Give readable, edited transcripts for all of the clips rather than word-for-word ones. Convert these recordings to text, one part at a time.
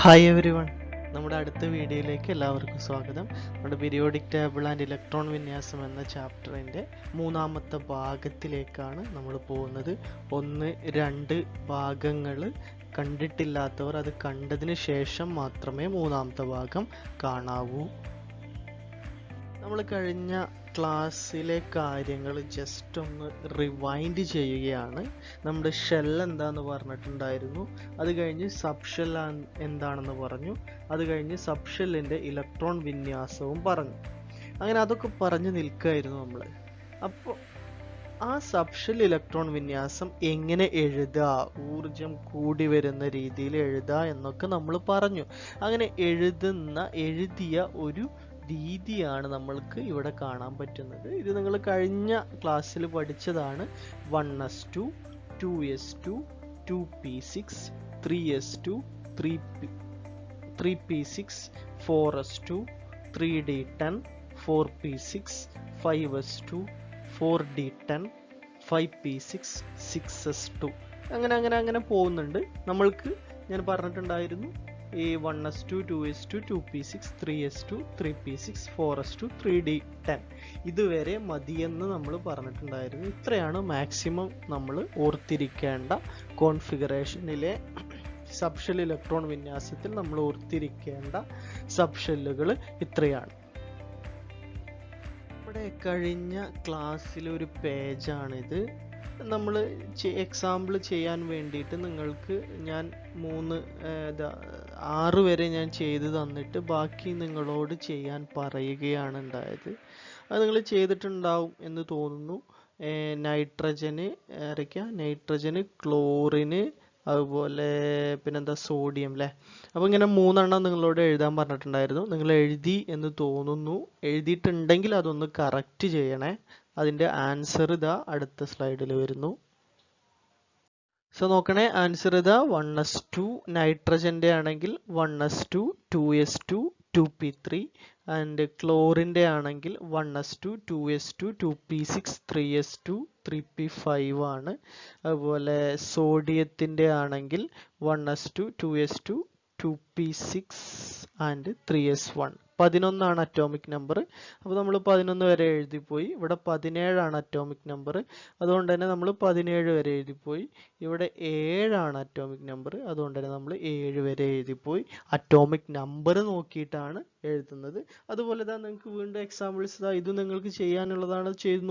Hi everyone, നമ്മുടെ അടുത്ത വീഡിയോയിലേക്ക് എല്ലാവർക്കും സ്വാഗതം. നമ്മുടെ പീരിയോഡിക് ടേബിൾ ആൻഡ് ഇലക്ട്രോൺ വിന്യാസം എന്ന ചാപ്റ്ററിൻ്റെ മൂന്നാമത്തെ ഭാഗത്തിലേക്കാണ് നമ്മൾ പോകുന്നത്. 1, 2 ഭാഗങ്ങൾ കണ്ടിട്ടില്ലാത്തവർ അത് കണ്ടതിന് ശേഷം മാത്രമേ മൂന്നാമത്തെ ഭാഗം കാണാവൂ. നമ്മൾ കഴിഞ്ഞ ക്ലാസ്സിലെ കാര്യങ്ങൾ ജസ്റ്റ് ഒന്ന് റിവൈൻഡ് ചെയ്യുകയാണ്. നമ്മുടെ ഷെൽ എന്താന്ന് പറഞ്ഞിട്ടുണ്ടായിരുന്നു, അത് കഴിഞ്ഞ് സബ് ഷെൽ എന്താണെന്ന് പറഞ്ഞു, അത് കഴിഞ്ഞ് സബ് ഷെല്ലിൻ്റെ ഇലക്ട്രോൺ വിന്യാസവും പറഞ്ഞു. അങ്ങനെ അതൊക്കെ പറഞ്ഞു നിൽക്കുകയായിരുന്നു നമ്മൾ. അപ്പോൾ ആ സബ് ഷെൽ ഇലക്ട്രോൺ വിന്യാസം എങ്ങനെ എഴുതുക, ഊർജം കൂടി വരുന്ന രീതിയിൽ എഴുതുക എന്നൊക്കെ നമ്മൾ പറഞ്ഞു. അങ്ങനെ എഴുതിയ ഒരു രീതിയാണ് നമ്മൾക്ക് ഇവിടെ കാണാൻ പറ്റുന്നത്. ഇത് നിങ്ങൾ കഴിഞ്ഞ ക്ലാസ്സിൽ പഠിച്ചതാണ്. 1s2, 2s2, 2p6, 3s2, 3p6, 4s2, 3d10, 4p6, 5s2, 4d10, 5p6, 6s2, അങ്ങനെ പോകുന്നുണ്ട്. നമ്മൾക്ക് ഞാൻ പറഞ്ഞിട്ടുണ്ടായിരുന്നു ഈ 1s2, 2s2, 2p6, 3s2, 3p6, 4s2, 3d10 ഇതുവരെ മതിയെന്ന് നമ്മൾ പറഞ്ഞിട്ടുണ്ടായിരുന്നു. ഇത്രയാണ് മാക്സിമം നമ്മൾ ഓർത്തിരിക്കേണ്ട കോൺഫിഗറേഷനിലെ സബ് ഷെൽ ഇലക്ട്രോൺ വിന്യാസത്തിൽ നമ്മൾ ഓർത്തിരിക്കേണ്ട സബ് ഷെല്ലുകൾ ഇത്രയാണ്. നമ്മുടെ കഴിഞ്ഞ ക്ലാസ്സിലെ ഒരു പേജാണിത്. നമ്മൾ എക്സാമ്പിൾ ചെയ്യാൻ വേണ്ടിയിട്ട് നിങ്ങൾക്ക് ഞാൻ 6 വരെ ഞാൻ ചെയ്ത് തന്നിട്ട് ബാക്കി നിങ്ങളോട് ചെയ്യാൻ പറയുകയാണ് ഉണ്ടായത്. അത് നിങ്ങൾ ചെയ്തിട്ടുണ്ടാവും എന്ന് തോന്നുന്നു. നൈട്രജന്, ക്ലോറിന്, അതുപോലെ പിന്നെന്താ സോഡിയം അല്ലേ. അപ്പോൾ ഇങ്ങനെ 3 എണ്ണം നിങ്ങളോട് എഴുതാൻ പറഞ്ഞിട്ടുണ്ടായിരുന്നു. നിങ്ങൾ എഴുതി എന്ന് തോന്നുന്നു. എഴുതിയിട്ടുണ്ടെങ്കിൽ അതൊന്ന് കറക്റ്റ് ചെയ്യണേ. അതിൻ്റെ ആൻസർ ഇതാ അടുത്ത സ്ലൈഡിൽ വരുന്നു. സോ നോക്കണേ, ആൻസർ ഇതാ 1s2 നൈട്രജൻ്റെ ആണെങ്കിൽ 1s2, 2s2, 2p3 ആൻഡ് ക്ലോറിൻ്റെ ആണെങ്കിൽ 1s2, 2s2, 2p6, 3s2, 3p5 ആണ്. അതുപോലെ സോഡിയത്തിൻ്റെ ആണെങ്കിൽ 1s2, 2s2, 2p6 and 3s1. 11 atomic number. അപ്പോൾ നമ്മൾ 11 വരെ എഴുതിപ്പോയി. ഇവിടെ 17 അറ്റോമിക് നമ്പർ, അതുകൊണ്ട് തന്നെ നമ്മൾ 17 വരെ എഴുതിപ്പോയി. ഇവിടെ 7 അറ്റോമിക് നമ്പർ, അതുകൊണ്ട് തന്നെ നമ്മൾ 7 വരെ എഴുതിപ്പോയി. അറ്റോമിക് നമ്പർ നോക്കിയിട്ടാണ് എഴുതുന്നത്. അതുപോലെ തന്നെ നിങ്ങൾക്ക് വീണ്ടും എക്സാമ്പിൾസ് ഇത് നിങ്ങൾക്ക് ചെയ്യാനുള്ളതാണ്. ചെയ്ത്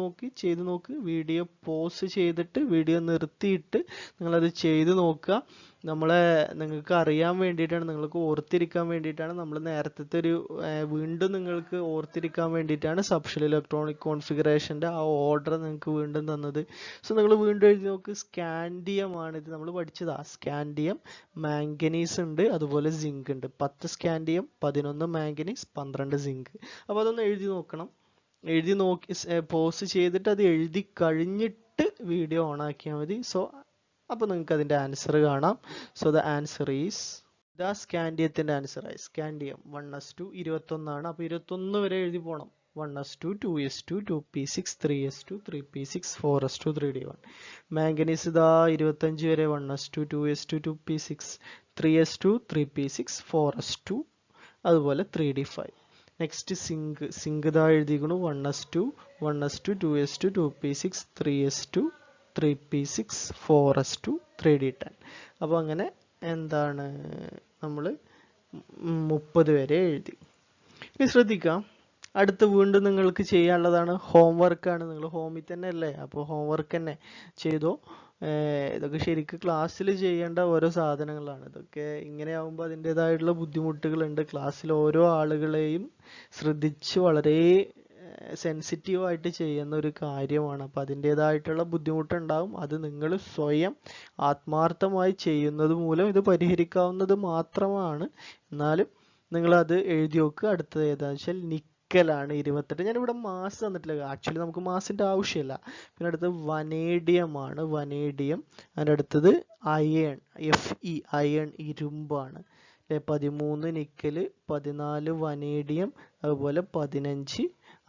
നോക്ക്. വീഡിയോ പോസ് ചെയ്തിട്ട് വീഡിയോ നിർത്തിയിട്ട് നിങ്ങളത് ചെയ്ത് നോക്കുക. നിങ്ങൾക്ക് അറിയാൻ വേണ്ടിയിട്ടാണ്, നിങ്ങൾക്ക് ഓർത്തിരിക്കാൻ വേണ്ടിയിട്ടാണ് നമ്മൾ നേരത്തെ വീണ്ടും നിങ്ങൾക്ക് ഓർത്തിരിക്കാൻ വേണ്ടിയിട്ടാണ് സബ് ഷെൽ ഇലക്ട്രോണിക് കോൺഫിഗറേഷൻ്റെ ആ ഓർഡർ നിങ്ങൾക്ക് വീണ്ടും തന്നത്. സോ നിങ്ങൾ വീണ്ടും എഴുതി നോക്ക്. സ്കാൻഡിയം ആണ് ഇത് നമ്മൾ പഠിച്ചതാ. സ്കാൻഡിയം, മാംഗനീസ് ഉണ്ട്, അതുപോലെ സിങ്ക് ഉണ്ട്. 10 സ്കാൻഡിയം, 11 മാംഗനീസ്, 12 സിങ്ക്. അപ്പോൾ അതൊന്ന് എഴുതി നോക്കണം. എഴുതി നോക്കി പോസ് ചെയ്തിട്ട് അത് എഴുതി കഴിഞ്ഞിട്ട് വീഡിയോ ഓൺ ആക്കിയാൽ മതി. അപ്പോൾ നിങ്ങൾക്ക് അതിൻ്റെ ആൻസർ കാണാം. സോ ദ ആൻസർ ഈസ് ഇതാ സ്കാൻഡിയത്തിൻ്റെ ആൻസറായി. സ്കാൻഡിയം 1s2 21 അപ്പോൾ 21 വരെ എഴുതി പോകണം. 1s2, 2s2, 2p6, 3s2, 3p6, 4s2, 3d1. Manganese ഇതാ 25 വരെ. 1s2, 2s2, 2p6, 3s2, 3p6, 4s2, അതുപോലെ 3d5. നെക്സ്റ്റ് സിങ്ക് ഇതാ എഴുതിയിരിക്കുന്നു. 1s2, 2s2, 2p6, 3s2, 3p6, 4s2, 3d10. അപ്പോൾ അങ്ങനെ എന്താണ് നമ്മൾ 30 വരെ എഴുതി. ഇനി ശ്രദ്ധിക്കാം, അടുത്ത് വീണ്ടും നിങ്ങൾക്ക് ചെയ്യാനുള്ളതാണ്. ഹോംവർക്കാണ്. നിങ്ങൾ ഹോമിൽ തന്നെ അല്ലേ, അപ്പോൾ ഹോംവർക്ക് തന്നെ ചെയ്തോ. ഇതൊക്കെ ശരിക്കും ക്ലാസ്സിൽ ചെയ്യേണ്ട ഓരോ സാധനങ്ങളാണ്. ഇതൊക്കെ ഇങ്ങനെ ആകുമ്പോൾ അതിൻ്റെതായിട്ടുള്ള ബുദ്ധിമുട്ടുകളുണ്ട്. ക്ലാസ്സിൽ ഓരോ ആളുകളെയും ശ്രദ്ധിച്ച് വളരെ സെൻസിറ്റീവായിട്ട് ചെയ്യുന്ന ഒരു കാര്യമാണ്. അപ്പോൾ അതിൻ്റെതായിട്ടുള്ള ബുദ്ധിമുട്ടുണ്ടാകും. അത് നിങ്ങൾ സ്വയം ആത്മാർത്ഥമായി ചെയ്യുന്നത് മൂലം ഇത് പരിഹരിക്കാവുന്നത് മാത്രമാണ്. എന്നാലും നിങ്ങളത് എഴുതി നോക്കുക. അടുത്തത് ഏതാണെന്ന് വെച്ചാൽ നിക്കലാണ് 28. ഞാനിവിടെ മാസ് തന്നിട്ടില്ല. ആക്ച്വലി നമുക്ക് മാസിൻ്റെ ആവശ്യമില്ല. പിന്നെ അടുത്തത് വനേഡിയം ആണ്. വനേഡിയം. അതിൻ്റെ അടുത്തത് അയൺ, Fe, അയൺ, ഇരുമ്പാണ്. 13 നിക്കൽ, 14 വനേഡിയം, അതുപോലെ 15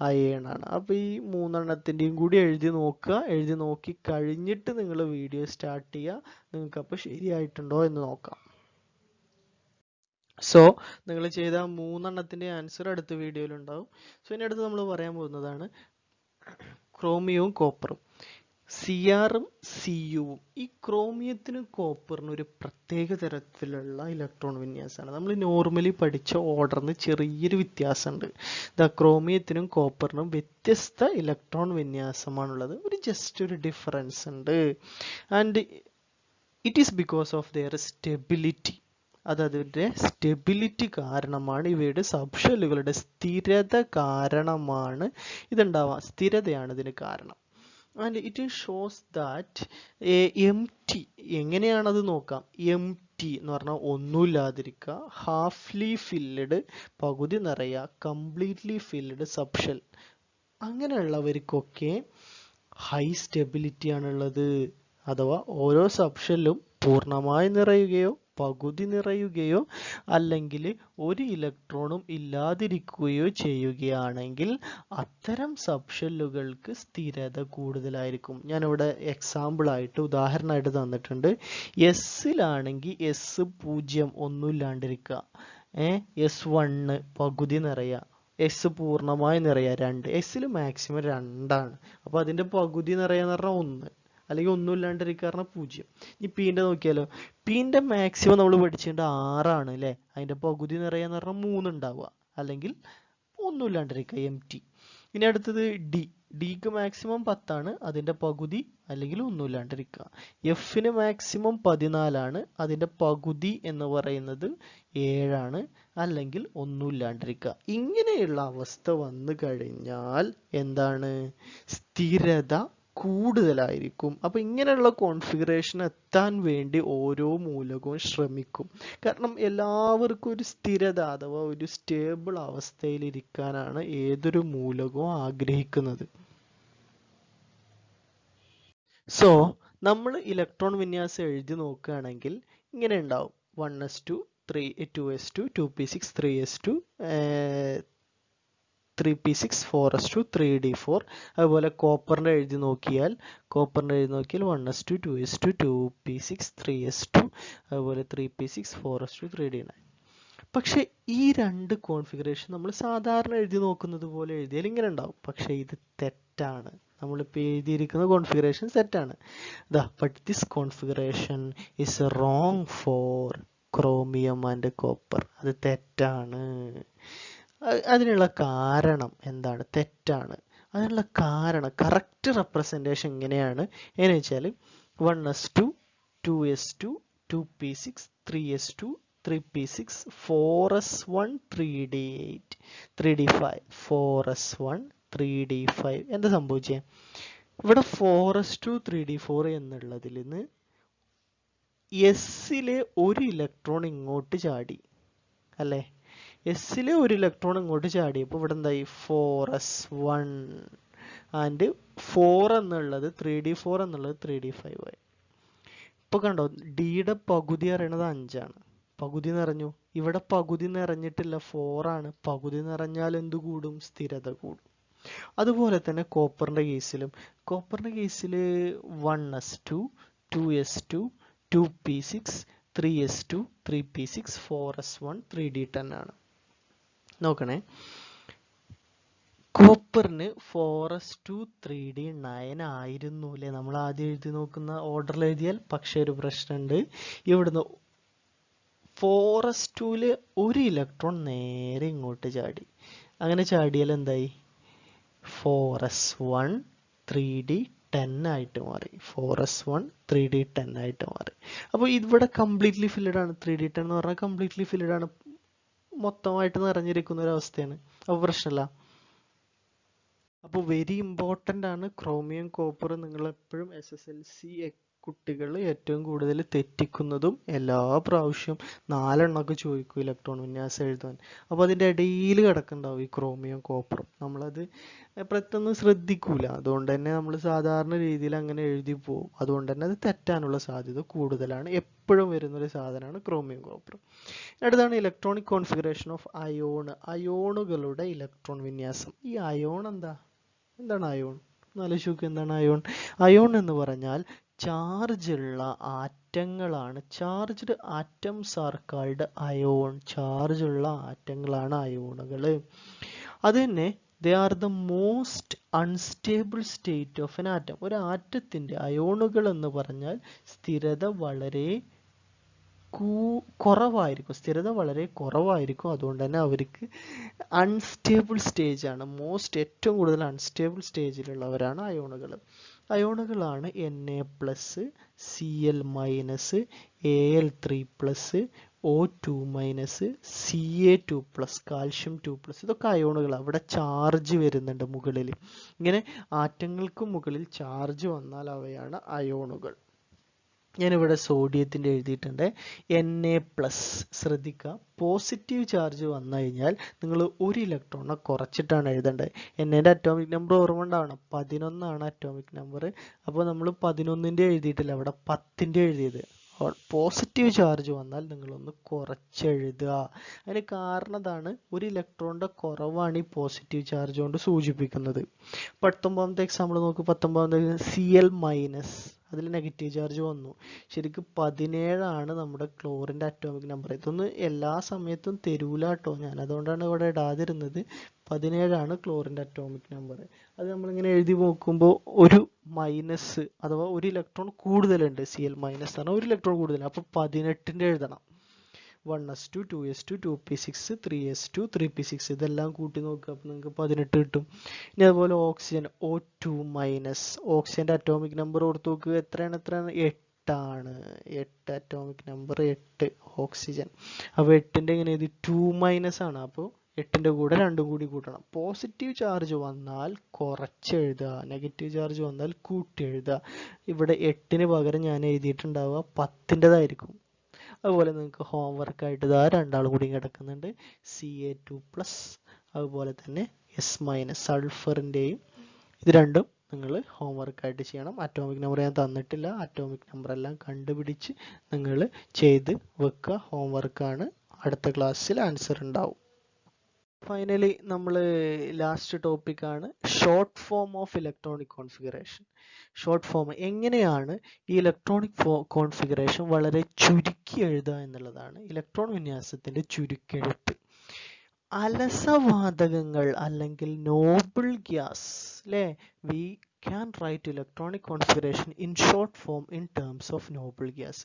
അയൺ ആണ്. അപ്പോൾ ഈ 3 എണ്ണത്തിൻ്റെയും കൂടി എഴുതി നോക്കുക. എഴുതി നോക്കി കഴിഞ്ഞിട്ട് നിങ്ങൾ വീഡിയോ സ്റ്റാർട്ട് ചെയ്യുക. നിങ്ങൾക്ക് അപ്പോൾ ശരിയായിട്ടുണ്ടോ എന്ന് നോക്കാം. സോ നിങ്ങൾ ചെയ്ത 3 ആൻസർ അടുത്ത വീഡിയോയിൽ ഉണ്ടാവും. സോ ഇനി അടുത്ത് നമ്മൾ പറയാൻ പോകുന്നതാണ് ക്രോമിയവും കോപ്പറും. സിആറും സിയുവും. ഈ ക്രോമിയത്തിനും കോപ്പറിനും ഒരു പ്രത്യേക തരത്തിലുള്ള ഇലക്ട്രോൺ വിന്യാസമാണ്. നമ്മൾ നോർമലി പഠിച്ച ഓർഡറിന് ചെറിയൊരു വ്യത്യാസമുണ്ട്. ക്രോമിയത്തിനും കോപ്പറിനും വ്യത്യസ്ത ഇലക്ട്രോൺ വിന്യാസമാണുള്ളത്. ജസ്റ്റ് ഒരു ഡിഫറൻസ് ഉണ്ട്. And it is because of their stability. അതിൻ്റെ സ്റ്റെബിലിറ്റി കാരണമാണ്, ഇവയുടെ സബ്ഷെല്ലുകളുടെ സ്ഥിരത കാരണമാണ് ഇതുണ്ടാവാം. സ്ഥിരതയാണ് ഇതിന് കാരണം. And it shows that M T, എങ്ങനെയാണത് നോക്കാം. എം ടി എന്ന് പറഞ്ഞാൽ ഒന്നുമില്ലാതിരിക്കുക, ഹാഫ്ലി ഫില്ലഡ് പകുതി നിറയുക, കംപ്ലീറ്റ്ലി ഫില്ലഡ് സബ്ഷെൽ, അങ്ങനെയുള്ളവർക്കൊക്കെ ഹൈ സ്റ്റെബിലിറ്റി ആണുള്ളത്. അഥവാ ഓരോ സബ്ഷെല്ലും പൂർണ്ണമായി നിറയുകയോ പകുതി നിറയുകയോ അല്ലെങ്കിൽ ഒരു ഇലക്ട്രോണും ഇല്ലാതിരിക്കുകയോ ചെയ്യുകയാണെങ്കിൽ അത്തരം സബ്ഷെല്ലുകൾക്ക് സ്ഥിരത കൂടുതലായിരിക്കും. ഞാനിവിടെ എക്സാമ്പിളായിട്ട് ഉദാഹരണമായിട്ട് തന്നിട്ടുണ്ട്. എസ്സിലാണെങ്കിൽ എസ് 0 ഒന്നുമില്ലാണ്ടിരിക്കുക, S1 പകുതി നിറയുക, എസ് പൂർണ്ണമായി നിറയുക 2, എസ്സിൽ മാക്സിമം 2ആണ്. അപ്പോൾ അതിൻ്റെ പകുതി നിറയാന്ന് പറഞ്ഞാൽ 1, അല്ലെങ്കിൽ ഒന്നുമില്ലാണ്ടിരിക്കുക പറഞ്ഞാൽ 0. ഈ പീൻ്റെ നോക്കിയാലോ, പീൻ്റെ മാക്സിമം നമ്മൾ പഠിച്ചേണ്ട 6ആണ് അല്ലേ. അതിൻ്റെ പകുതി നിറയാന്ന് പറഞ്ഞാൽ 3 ഉണ്ടാവുക, അല്ലെങ്കിൽ ഒന്നുമില്ലാണ്ടിരിക്കുക എം ടി. ഇനി അടുത്തത് ഡി. ഡിക്ക് മാക്സിമം 10ആണ്, അതിൻ്റെ പകുതി അല്ലെങ്കിൽ ഒന്നുമില്ലാണ്ടിരിക്കുക. എഫിന് മാക്സിമം 14ആണ്, അതിൻ്റെ പകുതി എന്ന് പറയുന്നത് 7ആണ്, അല്ലെങ്കിൽ ഒന്നുമില്ലാണ്ടിരിക്കുക. ഇങ്ങനെയുള്ള അവസ്ഥ വന്നു കഴിഞ്ഞാൽ എന്താണ്, സ്ഥിരത കൂടുതലായിരിക്കും. അപ്പോൾ ഇങ്ങനെയുള്ള കോൺഫിഗറേഷൻ എത്താൻ വേണ്ടി ഓരോ മൂലകവും ശ്രമിക്കും. കാരണം എല്ലാവർക്കും ഒരു സ്ഥിരത അഥവാ ഒരു സ്റ്റേബിൾ അവസ്ഥയിൽ ഇരിക്കാനാണ് ഏതൊരു മൂലകവും ആഗ്രഹിക്കുന്നത്. സോ നമ്മൾ ഇലക്ട്രോൺ വിന്യാസം എഴുതി നോക്കുകയാണെങ്കിൽ ഇങ്ങനെ ഉണ്ടാവും. 1s2 2s2 2p6 3s2 3p6 4s2 3d4. അതുപോലെ കോപ്പറിൻ്റെ എഴുതി നോക്കിയാൽ 1s2 2s2 2p6 3s2 അതുപോലെ 3p6 4s2 3d9. പക്ഷെ ഈ രണ്ട് കോൺഫിഗറേഷൻ നമ്മൾ സാധാരണ എഴുതി നോക്കുന്നത് പോലെ എഴുതിയാൽ ഇങ്ങനെ ഉണ്ടാവും. പക്ഷെ ഇത് തെറ്റാണ്. നമ്മളിപ്പോൾ എഴുതിയിരിക്കുന്ന കോൺഫിഗറേഷൻ തെറ്റാണ്. But this configuration is wrong four chromium and copper. അത് തെറ്റാണ്. അതിനുള്ള കാരണം എന്താണ്? തെറ്റാണ്. അതിനുള്ള കാരണം കറക്റ്റ് റെപ്രസെൻറ്റേഷൻ എങ്ങനെയാണ് എന്ന് വെച്ചാൽ 1s2 2s2 2p6 3s2 3p6 4s1 3d8 3d5 4s1 3d5. എന്താ സംഭവിച്ചേ? ഇവിടെ 4s2 3d4 എന്നുള്ളതിൽ നിന്ന് എസ്സിലെ ഒരു ഇലക്ട്രോൺ ഇങ്ങോട്ട് ചാടി അല്ലേ. എസ്സിലെ ഒരു ഇലക്ട്രോൺ ഇങ്ങോട്ട് ചാടിയപ്പോൾ ഇവിടെ എന്തായി? 4s1 ആൻഡ് 4 എന്നുള്ളത് 3d4 എന്നുള്ളത് 3d5 ആയി. ഇപ്പൊ കണ്ടോ, ഡിയുടെ പകുതി അറിയണത് 5ആണ്. പകുതി നിറഞ്ഞു. ഇവിടെ പകുതി നിറഞ്ഞിട്ടില്ല, 4 ആണ്. പകുതി നിറഞ്ഞാൽ എന്ത് കൂടും? സ്ഥിരത കൂടും. അതുപോലെ തന്നെ കോപ്പറിന്റെ കേസിലും 1s2 2s2 2p6 3s2 3p6 4s1 3d10 ആണ്. നോക്കണേ, കോപ്പറിന് 4s2 3d9 ആയിരുന്നു അല്ലേ നമ്മൾ ആദ്യം എഴുതി നോക്കുന്ന ഓർഡറിൽ എഴുതിയാൽ. പക്ഷേ ഒരു പ്രശ്നമുണ്ട്. ഇവിടുന്ന് 4s2 ഒരു ഇലക്ട്രോൺ നേരെ ഇങ്ങോട്ട് ചാടി. അങ്ങനെ ചാടിയാൽ എന്തായി? 4s1 3d10 ആയിട്ട് മാറി. 4s1 3d10 ആയിട്ട് മാറി. അപ്പോൾ ഇവിടെ കംപ്ലീറ്റ്ലി ഫില്ലഡ് ആണ്. 3d10 എന്ന് പറഞ്ഞാൽ കംപ്ലീറ്റ്ലി ഫില്ലഡ് ആണ്, മൊത്തമായിട്ട് നിറഞ്ഞിരിക്കുന്ന ഒരു അവസ്ഥയാണ്. അപ്പോൾ പ്രശ്നമില്ല. അപ്പോൾ വെരി ഇമ്പോർട്ടൻ്റ് ആണ് ക്രോമിയം കോപ്പർ. നിങ്ങൾ എപ്പോഴും SSLC കുട്ടികൾ ഏറ്റവും കൂടുതൽ തെറ്റിക്കുന്നതും എല്ലാ പ്രാവശ്യവും 4 എണ്ണമൊക്കെ ചോദിക്കും ഇലക്ട്രോൺ വിന്യാസം എഴുതാൻ. അപ്പോൾ അതിൻ്റെ ഇടയിൽ കിടക്കുന്നുണ്ടാവും ഈ ക്രോമിയം കോപ്പറും. നമ്മളത് പെട്ടെന്ന് ശ്രദ്ധിക്കൂല. അതുകൊണ്ട് തന്നെ നമ്മൾ സാധാരണ രീതിയിൽ അങ്ങനെ എഴുതി പോകും. അതുകൊണ്ട് തന്നെ അത് തെറ്റാനുള്ള സാധ്യത കൂടുതലാണ്. എപ്പോഴും വരുന്നൊരു സാധനമാണ് ക്രോമിയം കോപ്പർ. അടുത്താണ് ഇലക്ട്രോണിക് കോൺഫിഗറേഷൻ ഓഫ് അയോൺ. അയോണുകളുടെ ഇലക്ട്രോൺ വിന്യാസം. ഈ അയോൺ എന്താണ് അയോൺ? ആലോചിച്ച് നോക്ക്, എന്താണ് അയോൺ? അയോൺ എന്ന് പറഞ്ഞാൽ ചാർജ് ഉള്ള ആറ്റങ്ങളാണ്. Charged atoms are called ion. Charge ഉള്ള ആറ്റങ്ങളാണ് അയോണുകൾ. അത് തന്നെ they are the most unstable state of an atom. ഒരു ആറ്റത്തിന്റെ അയോണുകൾ എന്ന് പറഞ്ഞാൽ സ്ഥിരത വളരെ കുറവായിരിക്കും. സ്ഥിരത വളരെ കുറവായിരിക്കും. അതുകൊണ്ട് തന്നെ അവർക്ക് അൺസ്റ്റേബിൾ സ്റ്റേജ് ആണ്. ഏറ്റവും കൂടുതൽ അൺസ്റ്റേബിൾ സ്റ്റേജിലുള്ളവരാണ് അയോണുകൾ. അയോണുകളാണ് Na+, Cl-, Al3+, O2-, Ca2+, calcium 2+. ഇതൊക്കെ അയോണുകളാണ്. ഇവിടെ ചാർജ് വരുന്നുണ്ട് മുകളിൽ. ഇങ്ങനെ ആറ്റങ്ങൾക്ക് മുകളിൽ ചാർജ് വന്നാൽ അവയാണ് അയോണുകൾ. ഞാനിവിടെ സോഡിയത്തിൻ്റെ എഴുതിയിട്ടുണ്ട്. Na+, ശ്രദ്ധിക്കുക, പോസിറ്റീവ് ചാർജ് വന്നു കഴിഞ്ഞാൽ നിങ്ങൾ ഒരു ഇലക്ട്രോണിനെ കുറച്ചിട്ടാണ് എഴുതേണ്ടത്. എന്നേൻ്റെ അറ്റോമിക് നമ്പർ ഓർമ്മ ഉണ്ടാവണം, 11 അറ്റോമിക് നമ്പർ. അപ്പോൾ നമ്മൾ 11ൻ്റെ എഴുതിയിട്ടില്ല, അവിടെ 10ൻ്റെ എഴുതിയത്. പോസിറ്റീവ് ചാർജ് വന്നാൽ നിങ്ങളൊന്ന് കുറച്ചെഴുതുക. അതിന് കാരണം അതാണ്, ഒരു ഇലക്ട്രോണിൻ്റെ കുറവാണ് ഈ പോസിറ്റീവ് ചാർജ് കൊണ്ട് സൂചിപ്പിക്കുന്നത്. 19ാമത്തെ എക്സാമ്പിൾ നോക്ക്. 19ാമത്തെ Cl-, അതിൽ നെഗറ്റീവ് ചാർജ് വന്നു. ശരിക്കും 17 നമ്മുടെ ക്ലോറിൻ്റെ അറ്റോമിക് നമ്പർ. ഇതൊന്നും എല്ലാ സമയത്തും തരൂല കേട്ടോ, ഞാൻ അതുകൊണ്ടാണ് ഇവിടെ ഇടാതിരുന്നത്. 17 ക്ലോറിൻ്റെ അറ്റോമിക് നമ്പർ. അത് നമ്മളിങ്ങനെ എഴുതി നോക്കുമ്പോൾ ഒരു മൈനസ് അഥവാ ഒരു ഇലക്ട്രോൺ കൂടുതലുണ്ട്. Cl- ആണ് ഒരു ഇലക്ട്രോൺ കൂടുതൽ. അപ്പോൾ 18ൻ്റെ എഴുതണം. 1s2, 2s2, 2p6, 3s2, 3p6 ഇതെല്ലാം കൂട്ടി നോക്കുക. അപ്പോൾ നിങ്ങൾക്ക് 18 കിട്ടും. ഇനി അതുപോലെ ഓക്സിജൻ O2-, ഓക്സിജൻ്റെ അറ്റോമിക് നമ്പർ ഓർത്ത് നോക്കുക. എത്രയാണ്? 8 അറ്റോമിക് നമ്പർ 8 ഓക്സിജൻ. അപ്പോൾ 8ൻ്റെ എങ്ങനെ ഇത് 2- ആണ്. അപ്പോൾ 8ൻ്റെ കൂടെ 2 കൂടി കൂട്ടണം. പോസിറ്റീവ് ചാർജ് വന്നാൽ കുറച്ചെഴുതുക, നെഗറ്റീവ് ചാർജ് വന്നാൽ കൂട്ടി എഴുതുക. ഇവിടെ 8ന് പകരം ഞാൻ എഴുതിയിട്ടുണ്ടാവുക 10ൻ്റെതായിരിക്കും. അതുപോലെ നിങ്ങൾക്ക് ഹോംവർക്കായിട്ട് ഇതാ 2 കൂടി കിടക്കുന്നുണ്ട്. Ca2+, അതുപോലെ തന്നെ S-, സൾഫറിൻ്റെയും. ഇത് രണ്ടും നിങ്ങൾ ഹോംവർക്കായിട്ട് ചെയ്യണം. അറ്റോമിക് നമ്പർ ഞാൻ തന്നിട്ടില്ല. അറ്റോമിക് നമ്പർ എല്ലാം കണ്ടുപിടിച്ച് നിങ്ങൾ ചെയ്ത് വെക്കുക. ഹോംവർക്കാണ്. അടുത്ത ക്ലാസ്സിൽ ആൻസർ ഉണ്ടാവും. ഫൈനലി നമ്മൾ ലാസ്റ്റ് ടോപ്പിക്കാണ് short form of electronic configuration. Short form എങ്ങനെയാണ് ഈ ഇലക്ട്രോണിക് കോൺഫിഗറേഷൻ വളരെ ചുരുക്കി എഴുതുക എന്നുള്ളതാണ് ഇലക്ട്രോൺ വിന്യാസത്തിൻ്റെ ചുരുക്കെഴുത്ത്. അലസവാതകങ്ങൾ അല്ലെങ്കിൽ നോബിൾ ഗ്യാസ്, അല്ലേ? We can write electronic configuration in short form in terms of noble gas.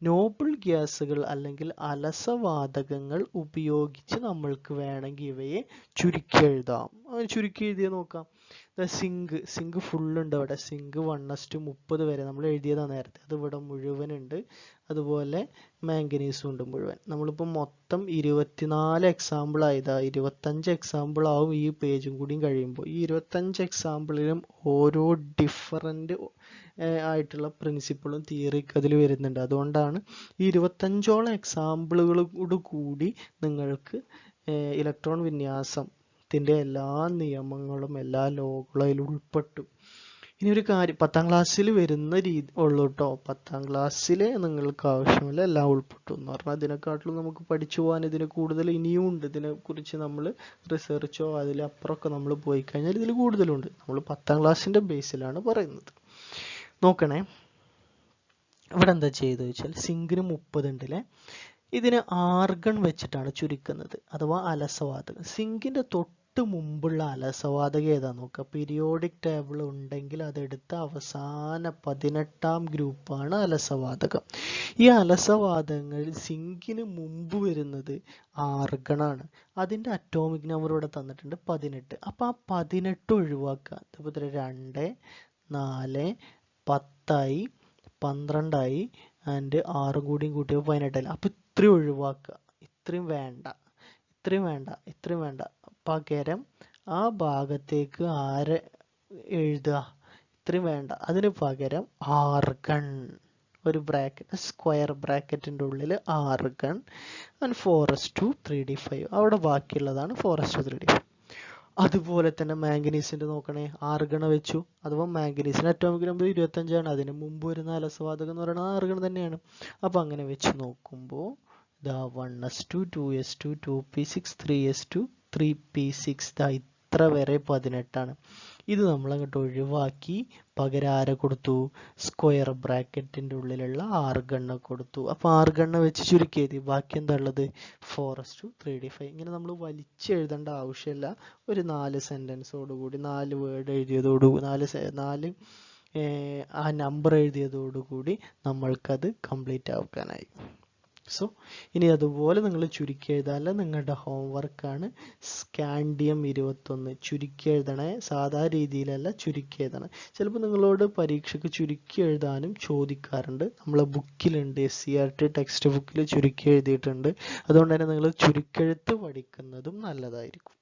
Noble ഗ്യാസുകൾ അല്ലെങ്കിൽ അലസവാതകങ്ങൾ ഉപയോഗിച്ച് നമ്മൾക്ക് വേണമെങ്കിൽ ഇവയെ ചുരുക്കി എഴുതാം. ചുരുക്കി എഴുതിയ നോക്കാം. സിങ്ക് ഫുള്ളുണ്ട് അവിടെ. സിങ്ക് 1:30 വരെ നമ്മൾ എഴുതിയതാണ് നേരത്തെ. അത് ഇവിടെ മുഴുവനുണ്ട്. അതുപോലെ മാംഗനീസും ഉണ്ട് മുഴുവൻ. നമ്മളിപ്പോൾ മൊത്തം 24 എക്സാമ്പിൾ ആയതാ. 25 എക്സാമ്പിൾ ആവും ഈ പേജും കൂടിയും കഴിയുമ്പോൾ. ഈ 25 എക്സാമ്പിളിലും ഓരോ ഡിഫറൻറ്റ് ആയിട്ടുള്ള പ്രിൻസിപ്പിളും തിയറിയൊക്കെ അതിൽ വരുന്നുണ്ട്. അതുകൊണ്ടാണ് ഈ 25ഓളം എക്സാമ്പിളുകളോട് കൂടി നിങ്ങൾക്ക് ഇലക്ട്രോൺ വിന്യാസത്തിൻ്റെ എല്ലാ നിയമങ്ങളും എല്ലാ ലോകളും അതിൽ ഉൾപ്പെട്ടു. ഇനി ഒരു കാര്യം, 10ാം ക്ലാസ്സിൽ വരുന്ന രീതി ഉള്ളൂ കേട്ടോ. 10ാം ക്ലാസ്സിൽ നിങ്ങൾക്ക് ആവശ്യമില്ല, എല്ലാം ഉൾപ്പെട്ടു എന്ന് പറഞ്ഞാൽ അതിനെക്കാട്ടിലും നമുക്ക് പഠിച്ചു പോകാൻ ഇതിന് കൂടുതൽ ഇനിയും ഉണ്ട്. ഇതിനെക്കുറിച്ച് നമ്മൾ റിസർച്ചോ അതിലപ്പുറമൊക്കെ നമ്മൾ പോയി കഴിഞ്ഞാൽ ഇതിൽ കൂടുതലുണ്ട്. നമ്മൾ 10ാം ക്ലാസ്സിൻ്റെ ബേസിലാണ് പറയുന്നത്. നോക്കണേ, ഇവിടെ എന്താ ചെയ്തത് വെച്ചാൽ സിങ്കിന് 30 ഉണ്ടല്ലേ. ഇതിന് ആർഗൺ വെച്ചിട്ടാണ് ചുരുക്കുന്നത് അഥവാ അലസവാതകം. സിങ്കിൻ്റെ തൊട്ട് മുമ്പുള്ള അലസവാതകം ഏതാ നോക്കുക. പീരിയോഡിക് ടേബിൾ ഉണ്ടെങ്കിൽ അതെടുത്ത അവസാന 18ാം ഗ്രൂപ്പാണ് അലസവാതകം. ഈ അലസവാതകങ്ങളിൽ സിങ്കിന് മുമ്പ് വരുന്നത് ആർഗണാണ്. അതിൻ്റെ അറ്റോമിക് നമ്പർ ഇവിടെ തന്നിട്ടുണ്ട് 18. അപ്പോൾ ആ 18 ഒഴിവാക്കുക. അപ്പോൾ 2, 4, 10 12 ആൻഡ് 6 കൂടിയും കൂട്ടിയപ്പോൾ 18. അപ്പോൾ ഇത്രയും ഒഴിവാക്കുക. ഇത്രയും വേണ്ട. പകരം ആ ഭാഗത്തേക്ക് ആരെ എഴുതുക? ഇത്രയും വേണ്ട. അതിന് പകരം ആർഗൺ, ഒരു ബ്രാക്കറ്റ്, സ്ക്വയർ ബ്രാക്കറ്റിൻ്റെ ഉള്ളിൽ ആർഗൺ ആൻഡ് 4s2 3d5. അവിടെ ബാക്കിയുള്ളതാണ് 4s2 3d5. അതുപോലെ തന്നെ മാംഗനീസിൻ്റെ നോക്കണേ. ആർഗൺ വെച്ചു, അഥവാ മാംഗനീസിൻ്റെ അറ്റോമിക് നമ്പർ 25ആണ്. അതിന് മുമ്പ് വരുന്ന അലസവാതകം എന്ന് പറയുന്നത് ആർഗൺ തന്നെയാണ്. അപ്പോൾ അങ്ങനെ വെച്ച് നോക്കുമ്പോൾ ഇതാ 1s2 2s2 2p6 3s2 3p6 ഇതാ ഇത്ര വരെ 18 ഇത് നമ്മൾ അങ്ങോട്ട് ഒഴിവാക്കി പകരം ആരെ കൊടുത്തു? സ്ക്വയർ ബ്രാക്കറ്റിന്റെ ഉള്ളിലുള്ള 6 ഗണ്ണ കൊടുത്തു. അപ്പോൾ 6 ഗണ്ണ വെച്ച് ചുരുക്കി എഴുതി. ബാക്കി എന്താ ഉള്ളത്? 4:3D5. ഇങ്ങനെ നമ്മൾ വലിച്ചെഴുതേണ്ട ആവശ്യമില്ല. ഒരു 4 സെന്റൻസോടുകൂടി 4 വേർഡ് എഴുതിയതോടുകൂടി 4 ആ നമ്പർ എഴുതിയതോടുകൂടി നമ്മൾക്കത് കംപ്ലീറ്റ് ആക്കാനായി. സോ ഇനി അതുപോലെ നിങ്ങൾ ചുരുക്കി എഴുതാനുള്ള നിങ്ങളുടെ ഹോംവർക്കാണ് സ്കാൻഡിയം 21. ചുരുക്കി എഴുതണേ, സാധാ രീതിയിലല്ല, ചുരുക്കി എഴുതണം. ചിലപ്പോൾ നിങ്ങളോട് പരീക്ഷയ്ക്ക് ചുരുക്കി എഴുതാനും ചോദിക്കാറുണ്ട്. നമ്മളെ ബുക്കിലുണ്ട്, SCERT ടെക്സ്റ്റ് ബുക്കിൽ ചുരുക്കി എഴുതിയിട്ടുണ്ട്. അതുകൊണ്ട് തന്നെ നിങ്ങൾ ചുരുക്കെഴുത്ത് പഠിക്കുന്നതും നല്ലതായിരിക്കും.